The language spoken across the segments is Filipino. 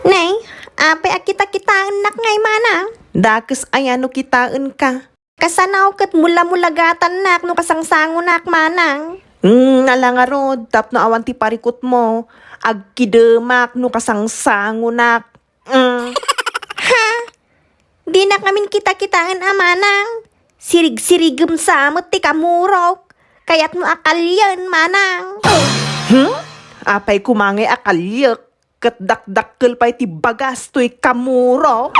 Nay, apay kita-kitaan nak ngay mana. Dakes ayano kitaan ka. Kasanaw kat mula-mulagatan nak no kasangsango nak manang. Nalangarod, tap na awan ti parikot mo. Agkidemak no kasangsango nak. Ha? Di na kamin kita-kitaan amanang. Sirig-sirigem samot ti kamurok. Kaya't mo akalyan manang. Apay kumangay akalyak. Kat dakdakkel pa'y ti bagas to'y kamuro.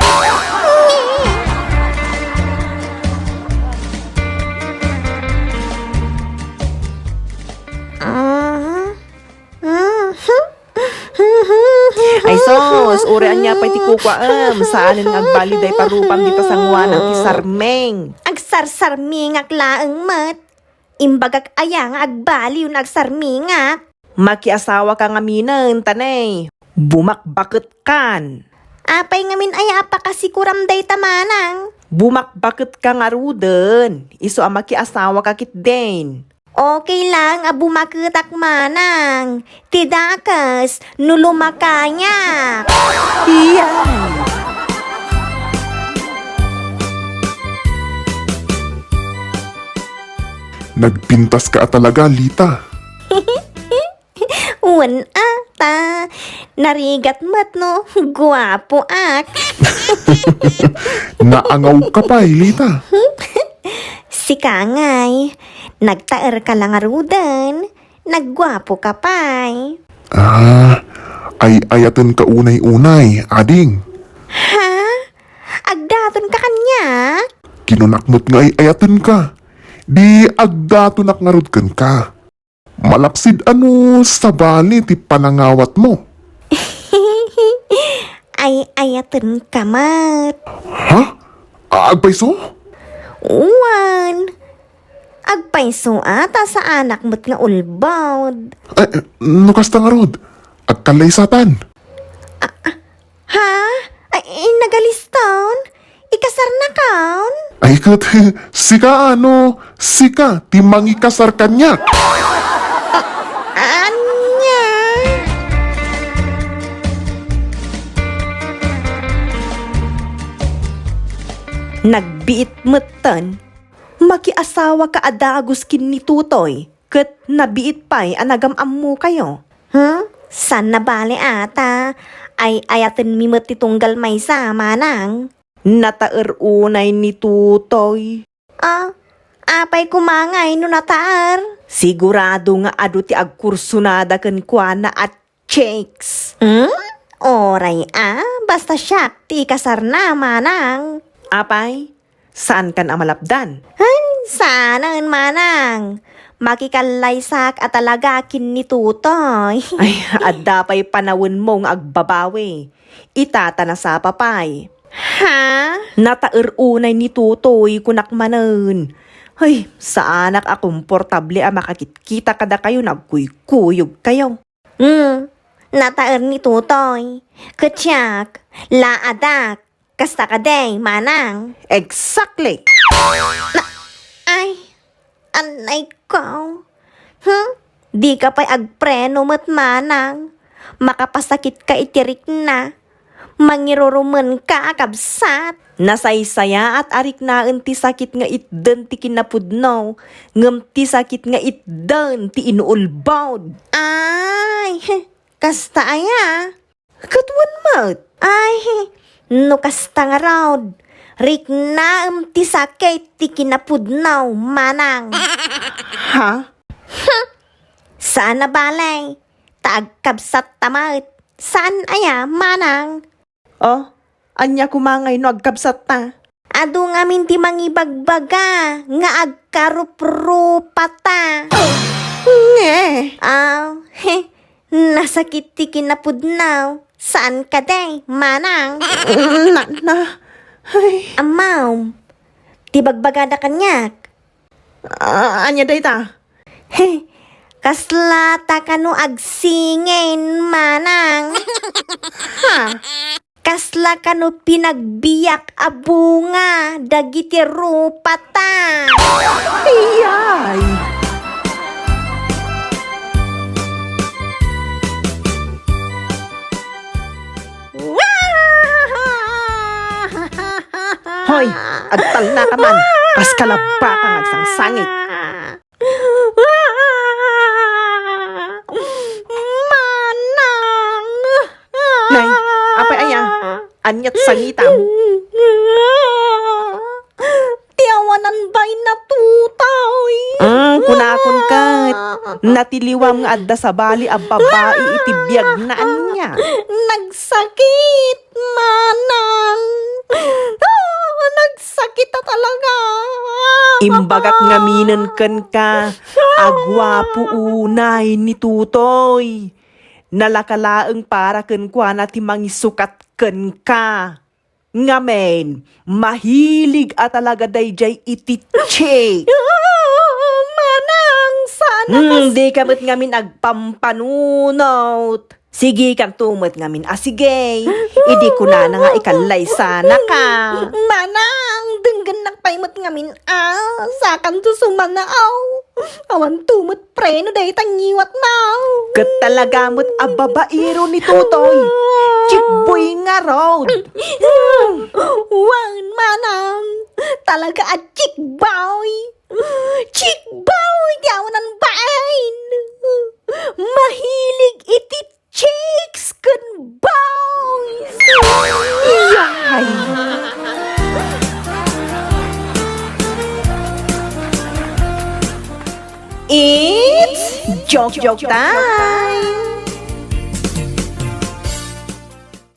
Ay sos, urean niya pa'y ti kukwaam. Saan ang agbaliday parupam dito sa ngwanang ti sarmeng. Agsarsarmingak laeng mat. Imbagak ayang agbaliw na agsarmingak. Makiasawa ka nga minan, tanay. Bumakbakit kan. Apay ngamin aya pa kasi kuram day tamanang. Bumakbakit ka nga ruden. Iso ang makiasawa ka kit din. Okay lang, abumakitak manang. Tidakas, nulumakanya. Iyan. Nagpintas ka talaga, Lita. Wan ata, narigat mat no, guwapo ak. Naangaw ka pa, Lita. Si Kangay, nagtaer ka lang arudan, naggwapo ka pa'y. Ay ayatan ka unay-unay, ading. Ha? Agdaton ka kanya? Kinunakmot nga ay ayatan ka. Di agdatonak nga rudkan ka. Malaksid sa bali ti panangawat mo. Ay ayatan ka mat. Ha? Agpaiso? Uwan. Agpaiso ata sa anak mo't nga ulbawd. Ay, nukasta nga rod. Agkalaysatan. Ha? Ay, nagaliston? Ikasar na kaon? Ay kat, sika, timang ikasar kanya. Anya? Nagbiit metan. Makiasawa ka adagos kin ni Tutoy. Kat nabiit pa'y anagam-am mo kayo. Huh? San na bale ata? Ay ayatin mi mat titunggal may sama nang. Nataer unay ni Tutoy. Apay kumangay no nataar. Sigurado nga adu ti agkursunada ken kuana at checks. Oray basta siya ti kasar na manang. Apay, saan kan amalapdan? Sana manang. Makikalaysak at talaga kin ni Tutoy. Ay, adda pa'y panawin mong agbabawi. Itata na sa papay. Ha? Nataer unay ni Tutoy kunakmanen. Ay, sa anak a komportable a makakita kada kayo nagkuykuyog kayo. Nataer ni Tutoy. Kutyak, laadak, kasta ka day, manang. Exactly. Ay, anay ko. Di ka pa'y agpreno mat manang. Makapasakit ka itirik na. Mangiruruman ka kabsat. Nasaysaya at arik na ti sakit nga itden ti kinapudnaw. Ngem ti sakit nga itden ti inuulbawd. Ay, kasta aya. Katwan mat. Ay, no kasta nga raw. Rik na ti sakit ti kinapudnaw, manang. Ha? Saan na balay? Taagkabsat tamat. Saan aya, manang? Oh, anya kumangay no agkabsat ta. Adu nga minti mangibagbaga, nga agkaruprupata. Nge. Nasakit ti kinapudnaw. Saan ka day, manang? Ay, Amaw, ti bagbagada kanyak. anya day ta? Kaslata ka no agsingin, manang. Kasla ka no pinagbiyak a bunga, dagiti rupata. Iyay. Hoy, agtal na ka man. Kas kalaba kang agsangsangit. Manang! Nay, apay aya? Anyat sangitam. Tiyawanan ba'y natutaw? Kunakon kat. Natiliwam nga adda sa bali ang babae itibiyag na anya. Nagsakit, manang! Nagsakit na talaga! Imbagak ngaminan kan ka. Agwapo unay ni Tutoy. Nalakalaeng para ken kwa na timangisukat ken ka. Ngamen, mahilig at talaga dayjay itiche. Manang, sana Di kamot ngamin agpampanunot. Sige kang tumot ngamin. Sige, idi ko na nga ikalay sana ka. Manang, denggan nagpaimot ngamin sakan to sumanaaw. Awan tumot preno day tangiwat now. Kat talaga mo't ababairo ni Tutoy. Chikboy nga road. Wan, manang, talaga at chikboy. Chikboy, diawanan bain. Mahilig iti chicks kun boys. Yahay. It's Joke time.